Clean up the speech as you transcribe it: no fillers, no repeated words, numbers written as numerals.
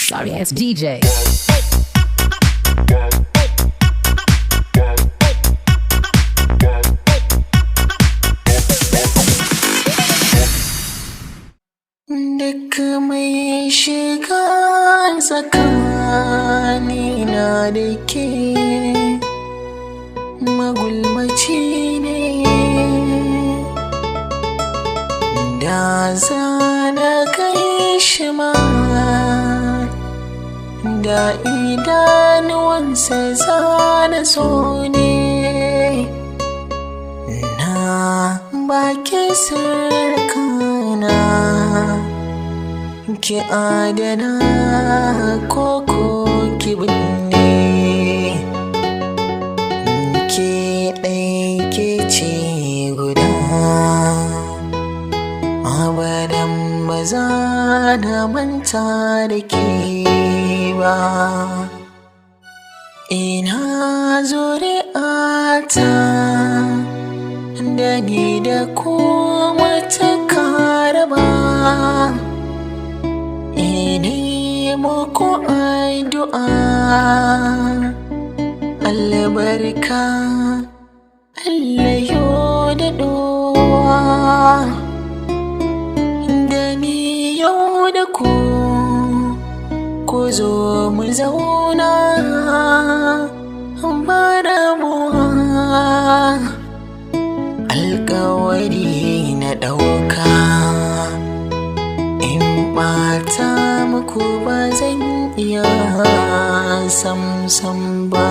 Sorry ass DJ. Duk mai shiga tsakanina da ke magulmaci ne, da zana kai shi ma da idanuwansa zana so ne, na baki sirkana ki adana koko ki binne, ke ɗai ke ce guda abadan ba za na manta da ke ba. Ina zuri'ata da ni da kuma ta karaba, ini muku addu'a albarka Allah yo daɗowa da ni yau da ku zo mu zauna ba damuwa, alƙawari na ɗauka in ɓata muku ba zan iya sam ba.